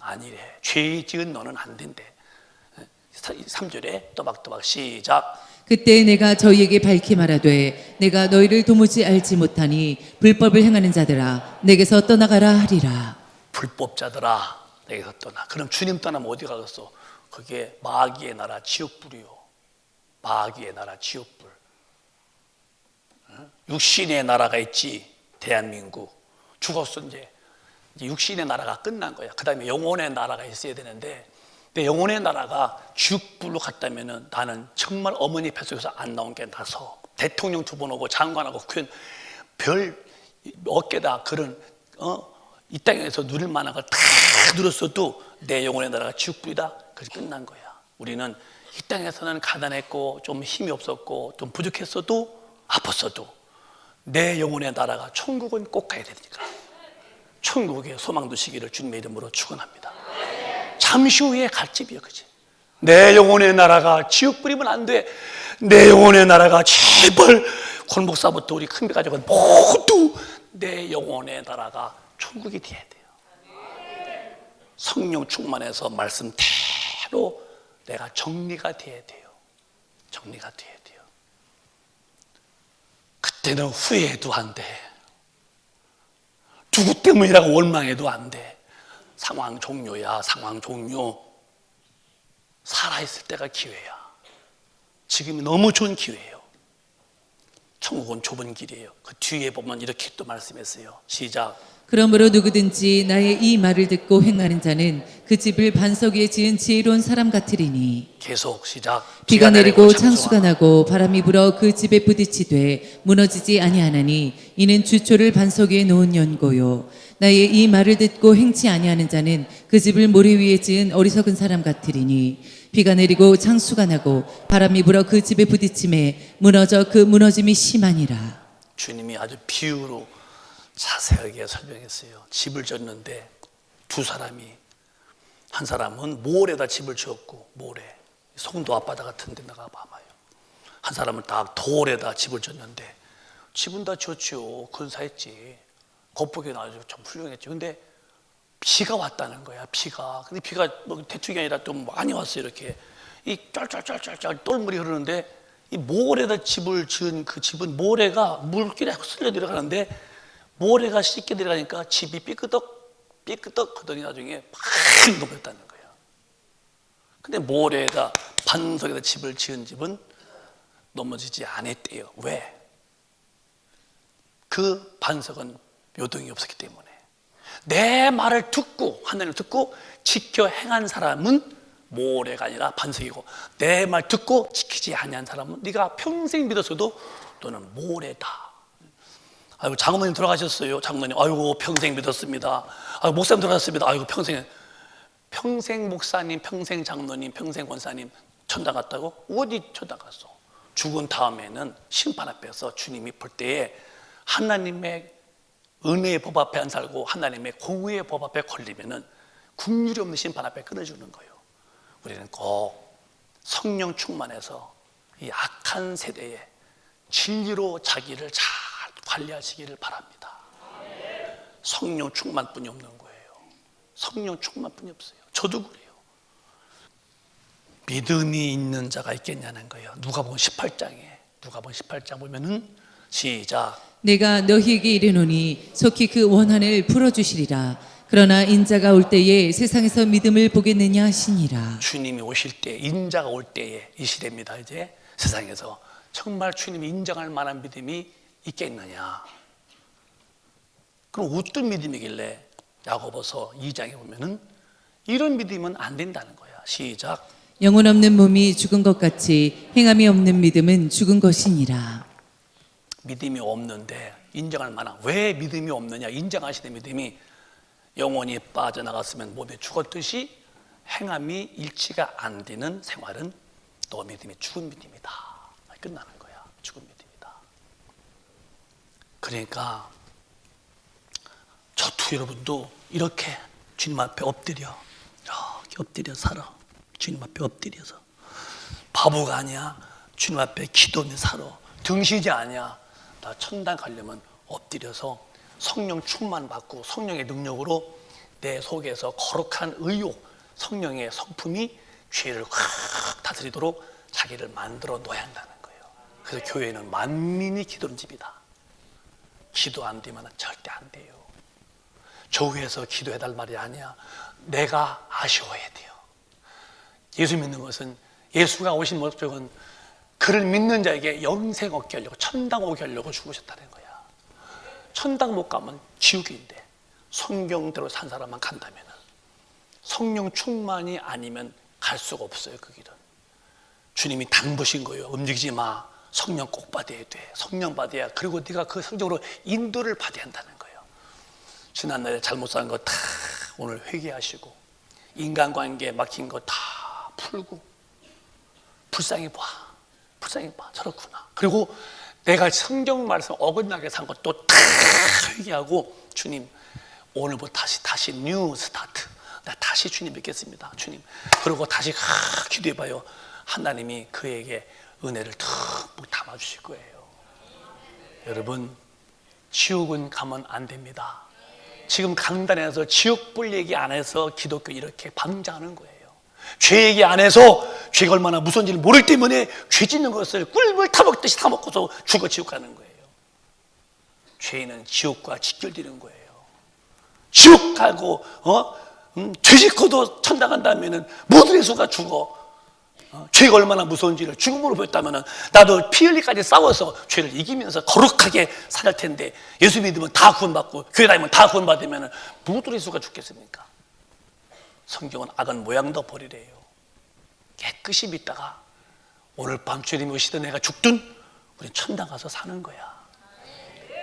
아니래. 죄 지은 너는 안 된대. 3절에 또박또박 시작. 그때 내가 저희에게 밝히 말하되 내가 너희를 도무지 알지 못하니 불법을 행하는 자들아 내게서 떠나가라 하리라. 불법자들아 내게서 떠나. 그럼 주님 떠나면 어디 가겠어? 그게 마귀의 나라 지옥불이요. 마귀의 나라 지옥불. 육신의 나라가 있지. 대한민국 죽었어. 이제 육신의 나라가 끝난 거야. 그 다음에 영혼의 나라가 있어야 되는데 내 영혼의 나라가 지옥불로 갔다면은 나는 정말 어머니 뱃속에서 안 나온 게 나서 대통령 두 번 오고 장관하고 국회의원 별 어깨다 그런 이 땅에서 누릴 만한 걸 다 누렸어도 내 영혼의 나라가 지옥불이다. 그래서 끝난 거야. 우리는 이 땅에서는 가난했고 좀 힘이 없었고 좀 부족했어도 아팠어도 내 영혼의 나라가 천국은 꼭 가야 되니까 천국의 소망 두시기를 주님의 이름으로 축원합니다. 잠시 후에 갈 집이요, 그지? 내 영혼의 나라가 지옥불이면 안 돼. 내 영혼의 나라가 제발 권목사부터 우리 큰배 가족은 모두 내 영혼의 나라가 천국이 돼야 돼요. 성령 충만해서 말씀대로 내가 정리가 돼야 돼요. 정리가 돼야 돼요. 그때는 후회해도 안 돼. 누구 때문이라고 원망해도 안 돼. 상황 종료야, 상황 종료. 살아있을 때가 기회야. 지금이 너무 좋은 기회예요. 천국은 좁은 길이에요. 그 뒤에 보면 이렇게 또 말씀했어요. 시작. 그러므로 누구든지 나의 이 말을 듣고 행하는 자는 그 집을 반석 위에 지은 지혜로운 사람 같으리니 계속 시작. 비가 내리고 창수가 나고 바람이 불어 그 집에 부딪히되 무너지지 아니하나니 이는 주초를 반석 위에 놓은 연고요. 나의 이 말을 듣고 행치 아니하는 자는 그 집을 모래 위에 지은 어리석은 사람 같으리니 비가 내리고 창수가 나고 바람이 불어 그 집에 부딪힘에 무너져 그 무너짐이 심하니라. 주님이 아주 비유로 자세하게 설명했어요. 집을 졌는데 두 사람이, 한 사람은 모래에다 집을 지었고, 모래, 송도 앞바다 같은 데 나가 봐봐요. 한 사람은 딱 돌에다 집을 졌는데 집은 다 지었지요. 근사했지. 겉보기에는 아주 참 훌륭했지. 근데 비가 왔다는 거야. 비가. 근데 비가 뭐 대충이 아니라 좀 많이 왔어요. 이렇게 이 짤짤짤짤짤 똘물이 흐르는데 이 모래에다 집을 지은 그 집은 모래가 물길에 쓸려 내려가는데 모래가 씻게 내려가니까 집이 삐끄덕 하더니 나중에 팍 넘어졌다는 거예요. 근데 모래에다 반석에다 집을 지은 집은 넘어지지 않았대요. 왜? 그 반석은 요동이 없었기 때문에. 내 말을 듣고, 하나님을 듣고 지켜 행한 사람은 모래가 아니라 반석이고, 내 말 듣고 지키지 아니한 사람은 네가 평생 믿었어도 너는 모래다. 아이고, 장모님 돌아가셨어요. 장모님, 아이고, 평생 믿었습니다. 아이고, 목사님 돌아가셨습니다. 아이고, 평생 목사님, 평생 장로님, 평생 권사님 천당 갔다고? 어디 천당 갔어? 죽은 다음에는 심판 앞에서 주님이 볼 때에 하나님의 은혜의 법 앞에 안 살고 하나님의 공의의 법 앞에 걸리면은 긍휼이 없는 심판 앞에 끊어주는 거예요. 우리는 꼭 성령 충만해서 이 악한 세대에 진리로 자기를 잘 관리하시기를 바랍니다. 성령 충만뿐이 없는 거예요. 성령 충만뿐이 없어요. 저도 그래요. 믿음이 있는 자가 있겠냐는 거예요. 누가복음 18장 보면은 시작. 내가 너희에게 이르노니 속히 그 원한을 풀어주시리라. 그러나 인자가 올 때에 세상에서 믿음을 보겠느냐 하시니라. 주님이 오실 때, 인자가 올 때에 이 시대입니다. 이제 세상에서 정말 주님이 인정할 만한 믿음이 있겠느냐. 그럼 어떤 믿음이길래 야고보서 2장에 보면은 이런 믿음은 안 된다는 거야. 시작. 영혼 없는 몸이 죽은 것 같이 행함이 없는 믿음은 죽은 것이니라. 믿음이 없는데 인정할 만한, 왜 믿음이 없느냐? 인정하시는 믿음이 영혼이 빠져나갔으면 몸에 죽었듯이 행함이 일치가 안 되는 생활은 너 믿음이 죽은 믿음이다. 끝나는 거야. 죽은 믿음이다. 그러니까 저도 여러분도 이렇게 주님 앞에 엎드려, 이렇게 엎드려 살아. 주님 앞에 엎드려서 바보가 아니야. 주님 앞에 기도하며 살아. 등신이 아니야. 나 천당 가려면 엎드려서 성령 충만 받고 성령의 능력으로 내 속에서 거룩한 의욕, 성령의 성품이 죄를 확 다스리도록 자기를 만들어 놓아야 한다는 거예요. 그래서 교회는 만민이 기도하는 집이다. 기도 안 되면 절대 안 돼요. 교회에서 기도해달 말이 아니야. 내가 아쉬워야 돼요. 예수 믿는 것은, 예수가 오신 목적은 그를 믿는 자에게 영생 얻게 하려고, 천당 오게 하려고 죽으셨다는 거야. 천당 못 가면 지옥인데 성경대로 산 사람만 간다면, 성령 충만이 아니면 갈 수가 없어요. 그 길은 주님이 당부신 거예요. 움직이지 마. 성령 꼭 받아야 돼. 성령 받아야, 그리고 네가 그 성적으로 인도를 받아야 한다는 거예요. 지난날에 잘못 산 거 다 오늘 회개하시고 인간관계에 막힌 거 다 풀고 불쌍히 봐 저렇구나. 그리고 내가 성경 말씀 어긋나게 산 것도 다 회개하고 주님 오늘부터 다시 뉴 스타트. 나 다시 주님 믿겠습니다. 주님. 그리고 다시 기도해봐요. 하나님이 그에게 은혜를 듬뿍 담아주실 거예요. 여러분, 지옥은 가면 안 됩니다. 지금 강단에서 지옥불 얘기 안 해서 기독교 이렇게 방장하는 거예요. 죄 얘기 안 해서 죄가 얼마나 무서운지를 모르기 때문에 죄 짓는 것을 꿀물 타먹듯이 타먹고서 죽어 지옥 가는 거예요. 죄는 지옥과 직결되는 거예요. 지옥 가고 죄 짓고도 천당 간다면 모든 예수가 죽어. 죄가 얼마나 무서운지를 죽음으로 보였다면 나도 피 흘리까지 싸워서 죄를 이기면서 거룩하게 살 텐데 예수 믿으면 다 구원받고 교회 다니면 다 구원받으면 무엇으로 예수가 죽겠습니까? 성경은 악은 모양도 버리래요. 깨끗이 믿다가 오늘 밤 주님 오시던 내가 죽든 우린 천당 가서 사는 거야.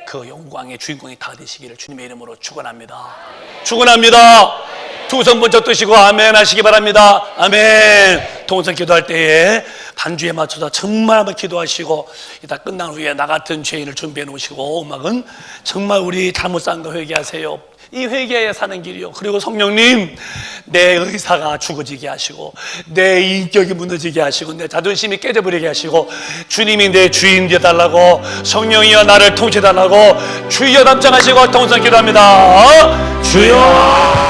그 영광의 주인공이 다 되시기를 주님의 이름으로 축원합니다. 축원합니다. 두 손 번쩍 뜨시고 아멘 하시기 바랍니다. 아멘. 동선 기도할 때에 반주에 맞춰서 정말 한번 기도하시고 이따 끝난 후에 나 같은 죄인을 준비해 놓으시고 음악은 정말 우리 잘못 산 거 회개하세요. 이 회개에 사는 길이요. 그리고 성령님, 내 의사가 죽어지게 하시고 내 인격이 무너지게 하시고 내 자존심이 깨져버리게 하시고 주님이 내 주인 되어달라고 성령이여 나를 통치해달라고 주여 답장하시고 동선 기도합니다. 주여